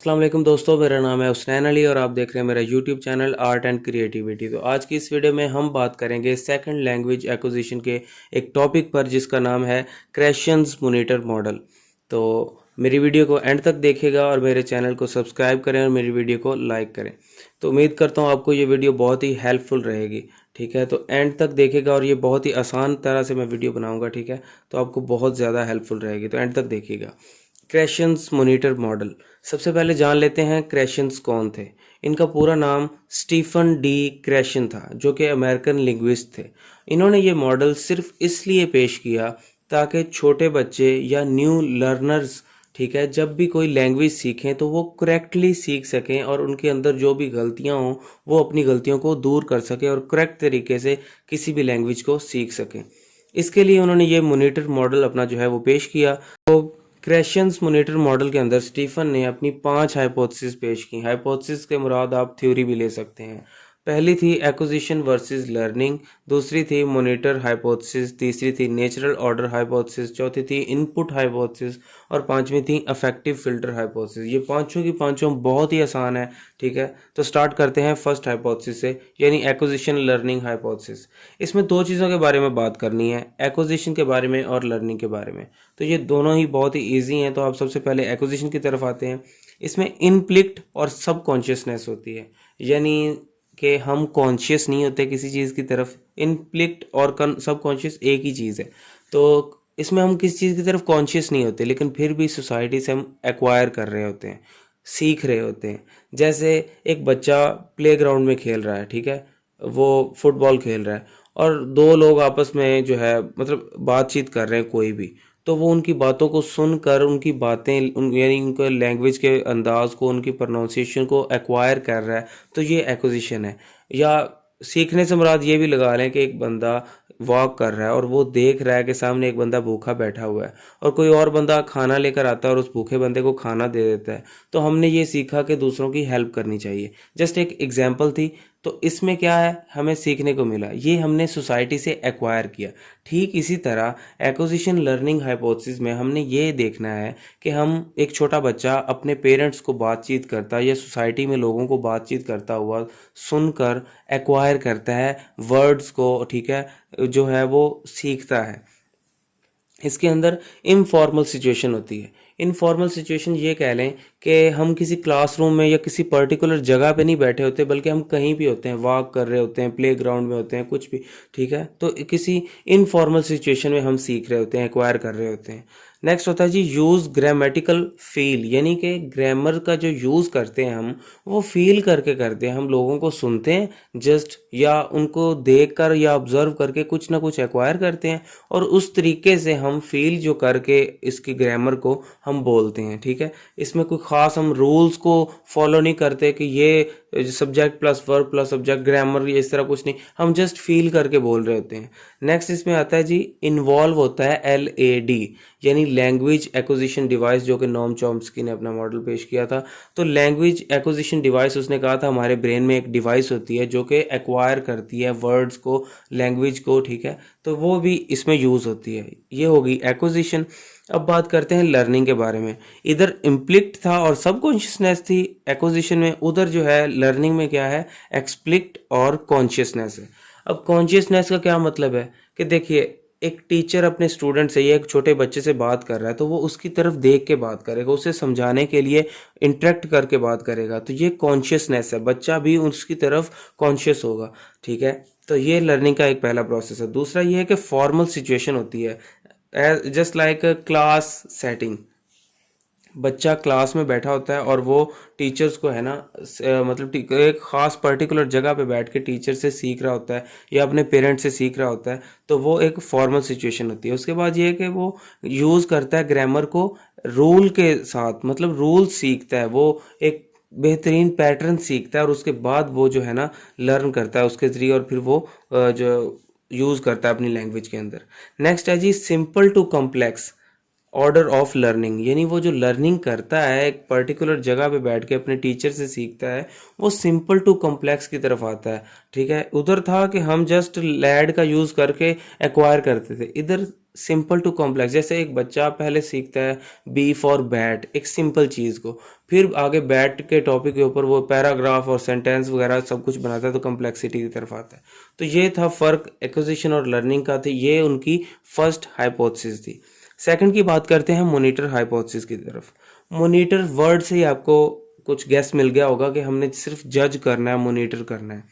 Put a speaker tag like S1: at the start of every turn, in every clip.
S1: अस्सलाम वालेकुम दोस्तों, मेरा नाम है हुसनैन अली और आप देख रहे हैं मेरा YouTube channel art and creativity. तो आज की इस वीडियो में हम बात करेंगे सेकंड लैंग्वेज एक्विजिशन के एक टॉपिक पर जिसका नाम है क्रेशंस मोनीटर मॉडल। तो मेरी वीडियो को एंड तक देखिएगा और मेरे चैनल को सब्सक्राइब करें और मेरी वीडियो को लाइक करें। तो उम्मीद करता हूँ आपको ये वीडियो बहुत ही हेल्पफुल रहेगी। ठीक है, तो एंड तक देखिएगा और ये बहुत ही आसान तरह से मैं वीडियो बनाऊँगा। ठीक है, तो आपको बहुत ज़्यादा हेल्पफुल रहेगी, तो एंड तक देखिएगा। क्रेशंस मोनीटर मॉडल। सबसे पहले जान लेते हैं क्रेशंस कौन थे। इनका पूरा नाम स्टीफन डी क्रेशन था, जो कि अमेरिकन लिंग्विस्ट थे। इन्होंने ये मॉडल सिर्फ इसलिए पेश किया ताकि छोटे बच्चे या न्यू लर्नर्स, ठीक है, जब भी कोई लैंग्वेज सीखें तो वो करेक्टली सीख सकें और उनके अंदर जो भी गलतियां हों वो अपनी गलतियों को दूर कर सकें और करेक्ट तरीके से किसी भी लैंग्वेज को सीख सकें। इसके लिए उन्होंने ये मोनीटर मॉडल अपना जो है वो पेश किया। तो क्रेशंस मोनीटर मॉडल के अंदर स्टीफन ने अपनी 5 हाइपोथेसिस पेश की। हाइपोथेसिस के मुराद आप थ्योरी भी ले सकते हैं। पहली थी एक्विजिशन वर्सेस लर्निंग, दूसरी थी मोनीटर हाइपोथेसिस, तीसरी थी नेचुरल ऑर्डर हाइपोथेसिस, चौथी थी इनपुट हाइपोथेसिस और पांचवी थी अफेक्टिव फिल्टर हाइपोथेसिस। ये पांचों की पांचों बहुत ही आसान है। ठीक है, तो स्टार्ट करते हैं फर्स्ट हाइपोथेसिस से, यानी एक्विजिशन लर्निंग हाइपोथेसिस। इसमें दो चीज़ों के बारे में बात करनी है, एक्विजिशन के बारे में और लर्निंग के बारे में। तो ये दोनों ही बहुत ही ईजी हैं। तो आप सबसे पहले एक्विजिशन की तरफ आते हैं। इसमें इनप्लिक्ट और सब कॉन्शियसनेस होती है, यानी कि हम कॉन्शियस नहीं होते किसी चीज़ की तरफ। इनप्लिक्ट और सब कॉन्शियस एक ही चीज़ है। तो इसमें हम किसी चीज़ की तरफ कॉन्शियस नहीं होते, लेकिन फिर भी सोसाइटी से हम एक्वायर कर रहे होते हैं, सीख रहे होते हैं। जैसे एक बच्चा प्लेग्राउंड में खेल रहा है, ठीक है, वो फुटबॉल खेल रहा है और दो लोग आपस में जो है मतलब बातचीत कर रहे हैं कोई भी, तो वो उनकी बातों को सुनकर उनकी बातें यानी उनके लैंग्वेज के अंदाज को, उनकी प्रोनाउंसिएशन को एक्वायर कर रहा है, तो ये एक्विजिशन है। या सीखने से मुराद ये भी लगा लें कि एक बंदा वॉक कर रहा है और वो देख रहा है कि सामने एक बंदा भूखा बैठा हुआ है और कोई और बंदा खाना लेकर आता है और उस भूखे बंदे को खाना दे देता है। तो हमने ये सीखा कि दूसरों की हेल्प करनी चाहिए। जस्ट एक एग्जाम्पल थी। तो इसमें क्या है, हमें सीखने को मिला, ये हमने सोसाइटी से एक्वायर किया। ठीक इसी तरह एक्विजिशन लर्निंग हाइपोथेसिस में हमने ये देखना है कि हम एक छोटा बच्चा अपने पेरेंट्स को बातचीत करता या सोसाइटी में लोगों को बातचीत करता हुआ सुनकर एक्वायर करता है वर्ड्स को, ठीक है, जो है वो सीखता है। इसके अंदर इनफॉर्मल सिचुएशन होती है। इनफॉर्मल सिचुएशन ये कह लें कि हम किसी क्लासरूम में या किसी पर्टिकुलर जगह पे नहीं बैठे होते, बल्कि हम कहीं भी होते हैं, वॉक कर रहे होते हैं, प्ले ग्राउंड में होते हैं, कुछ भी। ठीक है, तो किसी इनफॉर्मल सिचुएशन में हम सीख रहे होते हैं, एक्वायर कर रहे होते हैं। नेक्स्ट होता है जी यूज़ ग्रामेटिकल फील, यानी कि ग्रामर का जो यूज़ करते हैं हम, वो फील करके करते हैं। हम लोगों को सुनते हैं जस्ट, या उनको देखकर या ऑब्जर्व करके कुछ ना कुछ एक्वायर करते हैं और उस तरीके से हम फील जो करके इसकी ग्रामर को हम बोलते हैं। ठीक है, इसमें कोई ख़ास हम रूल्स को फॉलो नहीं करते कि ये subject plus verb plus subject grammar, ये इस तरह कुछ नहीं, हम जस्ट फील करके बोल रहे होते हैं। नेक्स्ट इसमें आता है जी इन्वॉल्व होता है LAD, यानी लैंग्वेज एक्विजिशन डिवाइस, जो कि नोम चॉम्स्की ने अपना मॉडल पेश किया था। तो लैंग्वेज एक्विजिशन डिवाइस, उसने कहा था हमारे ब्रेन में एक डिवाइस होती है जो कि एक्वायर करती है वर्ड्स को, लैंग्वेज को। ठीक है, तो वो भी इसमें यूज़ होती है। ये होगी एक्विजिशन। अब बात करते हैं लर्निंग के बारे में। इधर इम्प्लिक्ट था और सब कॉन्शियसनेस थी एक्विजिशन में, उधर जो है लर्निंग में क्या है, एक्सप्लिक्ट और कॉन्शियसनेस है। अब कॉन्शियसनेस का क्या मतलब है कि देखिए, एक टीचर अपने स्टूडेंट से या एक छोटे बच्चे से बात कर रहा है, तो वो उसकी तरफ देख के बात करेगा, उसे समझाने के लिए इंटरेक्ट करके बात करेगा, तो ये कॉन्शियसनेस है, बच्चा भी उसकी तरफ कॉन्शियस होगा। ठीक है, तो ये लर्निंग का एक पहला प्रोसेस है। दूसरा ये है कि फॉर्मल सिचुएशन होती है, जस्ट लाइक क्लास सेटिंग। बच्चा क्लास में बैठा होता है और वो टीचर्स को है ना मतलब एक ख़ास पर्टिकुलर जगह पे बैठ के टीचर से सीख रहा होता है या अपने पेरेंट्स से सीख रहा होता है, तो वो एक फॉर्मल सिचुएशन होती है। उसके बाद ये है कि वो यूज़ करता है ग्रामर को रूल के साथ, मतलब रूल सीखता है, वो एक बेहतरीन पैटर्न सीखता है और उसके बाद वो जो है ना लर्न करता है उसके ज़रिए, और फिर वो जो यूज़ करता है अपनी लैंग्वेज के अंदर। नेक्स्ट है G simple to complex order of learning, यानी वो जो लर्निंग करता है एक पर्टिकुलर जगह पे बैठ के अपने टीचर से सीखता है, वो सिंपल टू कॉम्प्लेक्स की तरफ आता है। ठीक है, उधर था कि हम जस्ट लैड का यूज़ करके एक्वायर करते थे, इधर सिंपल टू कॉम्प्लेक्स। जैसे एक बच्चा पहले सीखता है बी फॉर बैट, एक सिंपल चीज़ को, फिर आगे बैट के टॉपिक के ऊपर वो पैराग्राफ और सेंटेंस वगैरह सब कुछ बनाता है, तो कॉम्प्लेक्सिटी की तरफ आता है। तो ये था फ़र्क एक्विजिशन और लर्निंग का, थी ये उनकी फर्स्ट हाइपोथेसिस थी। सेकंड की बात करते हैं मॉनिटर हाइपोथेसिस की तरफ। मॉनिटर वर्ड से ही आपको कुछ गैस मिल गया होगा कि हमने सिर्फ जज करना है, मॉनिटर करना है।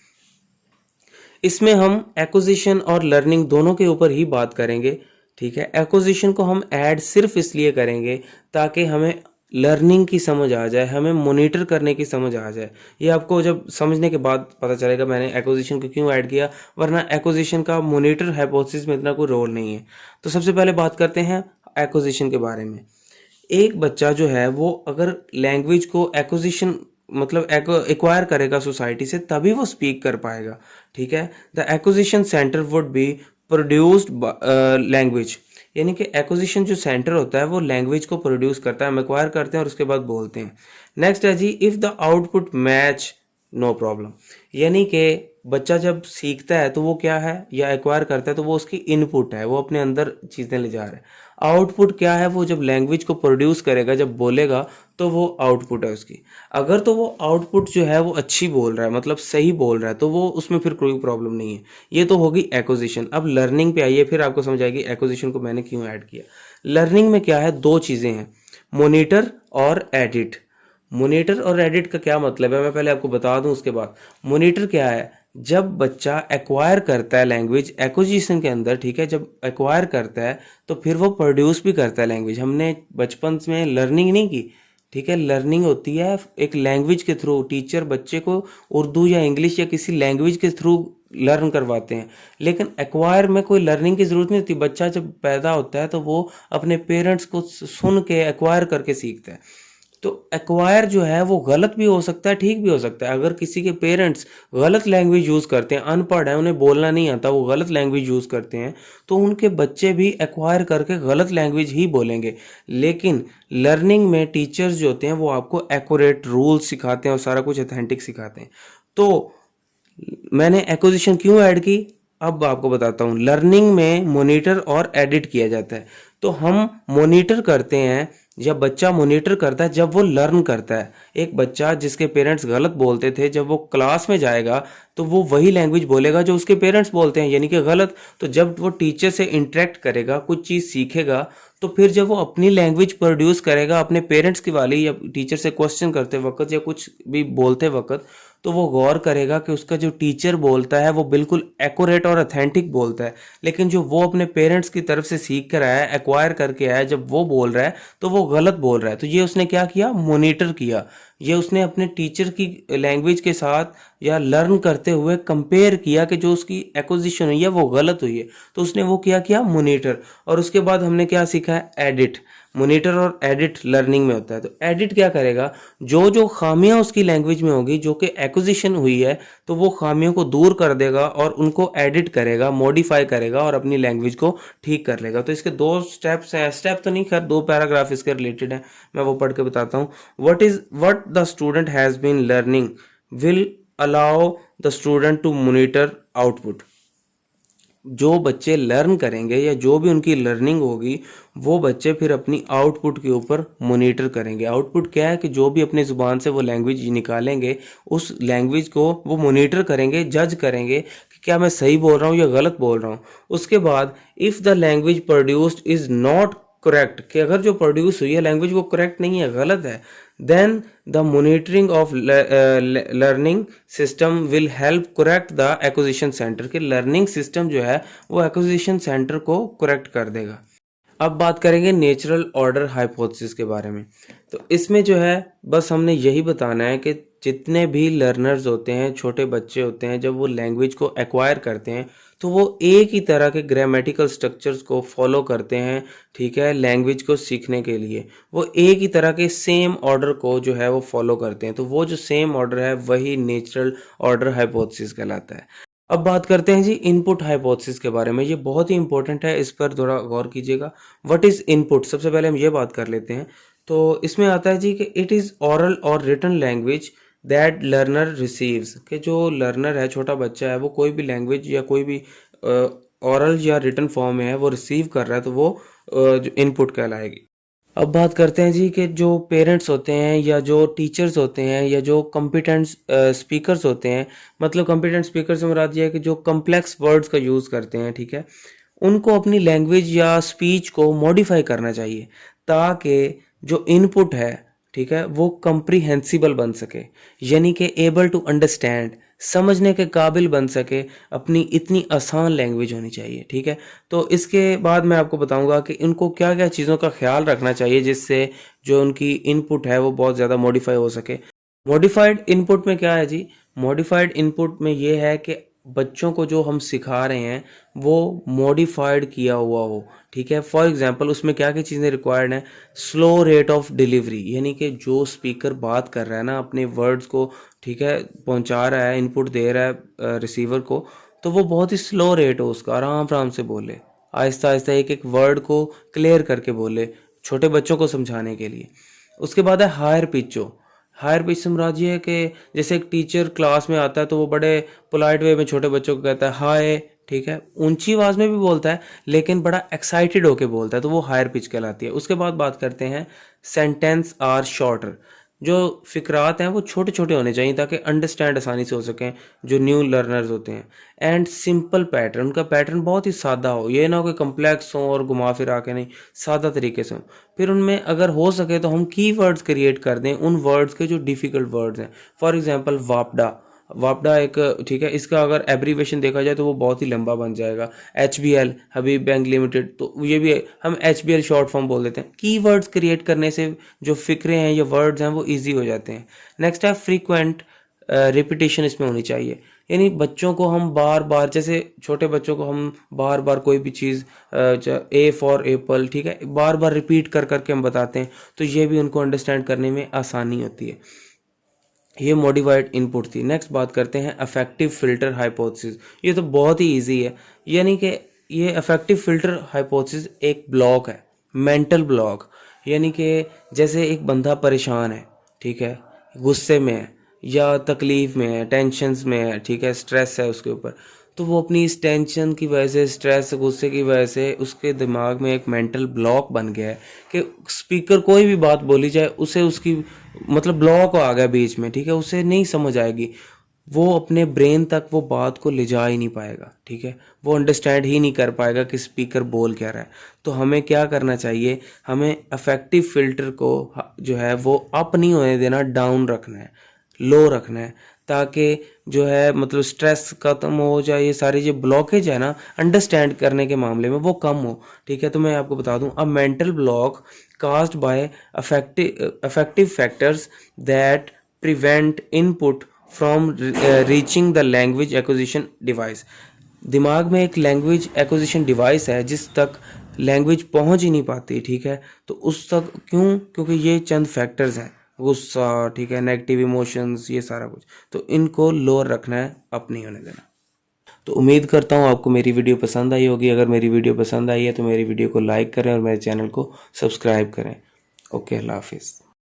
S1: इसमें हम एक्विजिशन और लर्निंग दोनों के ऊपर ही बात करेंगे, ठीक है। एक्विजिशन को हम ऐड सिर्फ इसलिए करेंगे ताकि हमें लर्निंग की समझ आ जाए, हमें मॉनिटर करने की समझ आ जाए। ये आपको जब समझने के बाद पता चलेगा मैंने एक्विजिशन को क्यों ऐड किया, वरना एक्विजिशन का मॉनिटर हाइपोथेसिस में इतना कोई रोल नहीं है। तो सबसे पहले बात करते हैं एक्विजिशन के बारे में। एक बच्चा जो है वो अगर लैंग्वेज को एक्विजिशन मतलब एक्वायर करेगा सोसाइटी से, तभी वो स्पीक कर पाएगा, ठीक है। The acquisition centre would be produced language, यानी कि एक्विजिशन जो सेंटर होता है वो लैंग्वेज को प्रोड्यूस करता है, हम एक्वायर करते हैं और उसके बाद बोलते हैं। नेक्स्ट है जी, if the output match no problem, यानी कि बच्चा जब सीखता है तो वो क्या है या एक्वायर करता है तो वो उसकी इनपुट है, वो अपने अंदर चीज़ें ले जा रहा है। आउटपुट क्या है, वो जब लैंग्वेज को प्रोड्यूस करेगा, जब बोलेगा, तो वो आउटपुट है उसकी। अगर तो वो आउटपुट जो है वो अच्छी बोल रहा है, मतलब सही बोल रहा है, तो वो उसमें फिर कोई प्रॉब्लम नहीं है। ये तो होगी एक्विजिशन। अब लर्निंग पे आइए, फिर आपको समझ आएगी एक्विजिशन को मैंने क्यों ऐड किया। लर्निंग में क्या है, दो चीज़ें हैं, मोनीटर और एडिट। मोनीटर और एडिट का क्या मतलब है, मैं पहले आपको बता दूं उसके बाद। मोनीटर क्या है, जब बच्चा एक्वायर करता है लैंग्वेज एक्विजिशन के अंदर, ठीक है, जब एक्वायर करता है तो फिर वो प्रोड्यूस भी करता है लैंग्वेज। हमने बचपन में लर्निंग नहीं की, ठीक है। लर्निंग होती है एक लैंग्वेज के थ्रू, टीचर बच्चे को उर्दू या इंग्लिश या किसी लैंग्वेज के थ्रू लर्न करवाते हैं। लेकिन एक्वायर में कोई लर्निंग की ज़रूरत नहीं होती। बच्चा जब पैदा होता है तो वो अपने पेरेंट्स को सुन के एक्वायर करके सीखता है। तो एक्वायर जो है वो गलत भी हो सकता है, ठीक भी हो सकता है। अगर किसी के पेरेंट्स गलत लैंग्वेज यूज़ करते हैं, अनपढ़ है, उन्हें बोलना नहीं आता, वो गलत लैंग्वेज यूज़ करते हैं, तो उनके बच्चे भी एक्वायर करके गलत लैंग्वेज ही बोलेंगे। लेकिन लर्निंग में टीचर्स जो होते हैं वो आपको एक्यूरेट रूल्स सिखाते हैं और सारा कुछ ऑथेंटिक सिखाते हैं। तो मैंने एक्विजिशन क्यों ऐड की, अब आपको बताता हूँ। लर्निंग में मॉनिटर और एडिट किया जाता है। तो हम मॉनिटर करते हैं, जब बच्चा मॉनिटर करता है, जब वो लर्न करता है। एक बच्चा जिसके पेरेंट्स गलत बोलते थे, जब वो क्लास में जाएगा तो वो वही लैंग्वेज बोलेगा जो उसके पेरेंट्स बोलते हैं, यानी कि गलत। तो जब वो टीचर से इंटरेक्ट करेगा, कुछ चीज़ सीखेगा, तो फिर जब वो अपनी लैंग्वेज प्रोड्यूस करेगा अपने पेरेंट्स की वाली, या टीचर से क्वेश्चन करते वक्त या कुछ भी बोलते वक्त, तो वो गौर करेगा कि उसका जो टीचर बोलता है वो बिल्कुल एक्यूरेट और ऑथेंटिक बोलता है। लेकिन जो वो अपने पेरेंट्स की तरफ से सीख कर आया है, एक्वायर करके आया है, जब वो बोल रहा है तो वो गलत बोल रहा है। तो ये उसने क्या किया, मॉनिटर किया। ये उसने अपने टीचर की लैंग्वेज के साथ या लर्न करते हुए कंपेयर किया कि जो उसकी एक्विजिशन हुई है वो गलत हुई है। तो उसने वो क्या किया, मॉनिटर। और उसके बाद हमने क्या सीखा है, एडिट। मॉनिटर और एडिट लर्निंग में होता है। तो एडिट क्या करेगा, जो जो खामियां उसकी लैंग्वेज में होगी, जो कि एक्विजिशन हुई है, तो वो खामियों को दूर कर देगा और उनको एडिट करेगा, मॉडिफाई करेगा और अपनी लैंग्वेज को ठीक कर लेगा। तो इसके दो स्टेप्स हैं, स्टेप तो नहीं, खैर दो पैराग्राफ इसके रिलेटेड हैं, मैं वो पढ़ के बताता हूँ। What the student has been learning will allow the student to monitor output. जो बच्चे लर्न करेंगे या जो भी उनकी लर्निंग होगी, वो बच्चे फिर अपनी आउटपुट के ऊपर मॉनिटर करेंगे। आउटपुट क्या है कि जो भी अपनी ज़ुबान से वो लैंग्वेज निकालेंगे, उस लैंग्वेज को वो मॉनिटर करेंगे, जज करेंगे कि क्या मैं सही बोल रहा हूँ या गलत बोल रहा हूँ। उसके बाद if the language produced is not correct, कि अगर जो प्रोड्यूस हुई है लैंग्वेज वो करेक्ट नहीं है, गलत है, then the monitoring of learning system will help correct the acquisition center. के लर्निंग सिस्टम जो है वो एक्विजिशन सेंटर को करेक्ट कर देगा। अब बात करेंगे नेचुरल ऑर्डर हाइपोथेसिस के बारे में। तो इसमें जो है बस हमने यही बताना है कि जितने भी लर्नर्स होते हैं, छोटे बच्चे होते हैं, जब वो लैंग्वेज को एक्वायर करते हैं तो वो एक ही तरह के ग्रामेटिकल स्ट्रक्चर्स को फॉलो करते हैं, ठीक है। लैंग्वेज को सीखने के लिए वो एक ही तरह के सेम ऑर्डर को जो है वो फॉलो करते हैं। तो वो जो सेम ऑर्डर है वही नेचुरल ऑर्डर हाइपोथेसिस कहलाता है। अब बात करते हैं जी इनपुट हाइपोथेसिस के बारे में। ये बहुत ही इंपॉर्टेंट है, इस पर थोड़ा गौर कीजिएगा। व्हाट इज़ इनपुट, सबसे पहले हम ये बात कर लेते हैं। तो इसमें आता है जी कि इट इज़ ऑरल और written language that learner receives, कि जो लर्नर है, छोटा बच्चा है, वो कोई भी लैंग्वेज या कोई भी ओरल या रिटन फॉर्म में है वो रिसीव कर रहा है तो वो जो इनपुट कहलाएगी। अब बात करते हैं जी कि जो पेरेंट्स होते हैं या जो टीचर्स होते हैं या जो कॉम्पिटेंट स्पीकर्स होते हैं, मतलब कॉम्पिटेंट स्पीकर से मुराद ये है कि जो कॉम्प्लेक्स वर्ड्स का यूज़ करते हैं, ठीक है, उनको अपनी लैंग्वेज या स्पीच को मॉडिफाई करना चाहिए ताकि जो इनपुट है, ठीक है, वो कम्प्रीहेंसिबल बन सके, यानी कि एबल टू अंडरस्टैंड, समझने के काबिल बन सके, अपनी इतनी आसान लैंग्वेज होनी चाहिए, ठीक है। तो इसके बाद मैं आपको बताऊंगा कि इनको क्या क्या चीज़ों का ख्याल रखना चाहिए जिससे जो उनकी इनपुट है वो बहुत ज़्यादा मॉडिफाई हो सके। मॉडिफाइड इनपुट में क्या है जी? मॉडिफाइड इनपुट में ये है कि बच्चों को जो हम सिखा रहे हैं वो मॉडिफाइड किया हुआ हो, ठीक है। फॉर एग्जांपल उसमें क्या क्या चीज़ें रिक्वायर्ड हैं? स्लो रेट ऑफ डिलीवरी, यानी कि जो स्पीकर बात कर रहा है ना अपने वर्ड्स को, ठीक है, पहुंचा रहा है, इनपुट दे रहा है रिसीवर को, तो वो बहुत ही स्लो रेट हो उसका, आराम आराम से बोले, आहिस्ता आहिस्ता एक एक वर्ड को क्लियर करके बोले, छोटे बच्चों को समझाने के लिए। उसके बाद है हायर पिच। हायर पिच से मुराद ये है कि जैसे एक टीचर क्लास में आता है तो वो बड़े पोलाइट वे में छोटे बच्चों को कहता है हाय, ठीक है, ऊंची आवाज़ में भी बोलता है लेकिन बड़ा एक्साइटेड होके बोलता है, तो वो हायर पिच कहलाती है। उसके बाद बात करते हैं सेंटेंस आर शॉर्टर। जो फिक्रात हैं वो छोटे छोटे होने चाहिए ताकि अंडरस्टैंड आसानी से हो सकें जो न्यू लर्नर्स होते हैं। एंड सिंपल पैटर्न, उनका पैटर्न बहुत ही सादा हो, ये ना हो कि कम्प्लेक्स हो और घुमा फिरा के, नहीं, सादा तरीके से हो। फिर उनमें अगर हो सके तो हम की वर्ड्स क्रिएट कर दें उन वर्ड्स के जो डिफ़िकल्ट वर्ड्स हैं। फॉर एग्जांपल वापडा, वापडा एक, ठीक है, इसका अगर एब्रीवेशन देखा जाए तो वो बहुत ही लंबा बन जाएगा। HBL, हबीब बैंक लिमिटेड, तो ये भी हम HBL शॉर्ट फॉर्म बोल देते हैं। कीवर्ड्स क्रिएट करने से जो फिक्रे हैं या वर्ड्स हैं वो इजी हो जाते हैं। नेक्स्ट है फ्रीक्वेंट रिपीटिशन इसमें होनी चाहिए, यानी बच्चों को हम बार बार, जैसे छोटे बच्चों को हम बार बार कोई भी चीज़, A फॉर एप्पल, ठीक है, बार बार रिपीट कर करके हम बताते हैं तो ये भी उनको अंडरस्टैंड करने में आसानी होती है। ये मॉडिफाइड इनपुट थी। नेक्स्ट बात करते हैं अफेक्टिव फिल्टर हाइपोथेसिस। ये तो बहुत ही इजी है, यानी कि ये अफेक्टिव फिल्टर हाइपोथेसिस एक ब्लॉक है, मेंटल ब्लॉक, यानी कि जैसे एक बंदा परेशान है, ठीक है, गुस्से में है या तकलीफ़ में है, टेंशन्स में है, ठीक है, स्ट्रेस है उसके ऊपर, तो वो अपनी इस टेंशन की वजह से, स्ट्रेस, गुस्से की वजह से उसके दिमाग में एक मेंटल ब्लॉक बन गया है कि स्पीकर कोई भी बात बोली जाए उसे उसकी, मतलब ब्लॉक आ गया बीच में, ठीक है, उसे नहीं समझ आएगी, वो अपने ब्रेन तक वो बात को ले जा ही नहीं पाएगा, ठीक है, वो अंडरस्टैंड ही नहीं कर पाएगा कि स्पीकर बोल क्या रहा है। तो हमें क्या करना चाहिए? हमें अफेक्टिव फिल्टर को जो है वो अप नहीं होने देना, डाउन रखना है, लो रखना है, ताकि जो है मतलब स्ट्रेस खत्म हो जाए, ये सारी जो ब्लॉकेज है ना अंडरस्टैंड करने के मामले में वो कम हो, ठीक है। तो मैं आपको बता दूं, अ mental block caused by affective factors that prevent input from reaching the language acquisition device। दिमाग में एक लैंग्वेज एक्विजिशन डिवाइस है जिस तक लैंग्वेज पहुंच ही नहीं पाती, ठीक है, तो उस तक क्यों? क्योंकि ये चंद फैक्टर्स हैं, गुस्सा, ठीक है, नेगेटिव इमोशंस, ये सारा कुछ, तो इनको लोअर रखना है, अप नहीं होने देना। तो उम्मीद करता हूँ आपको मेरी वीडियो पसंद आई होगी। अगर मेरी वीडियो पसंद आई है तो मेरी वीडियो को लाइक करें और मेरे चैनल को सब्सक्राइब करें। ओके, अल्लाह हाफिज़।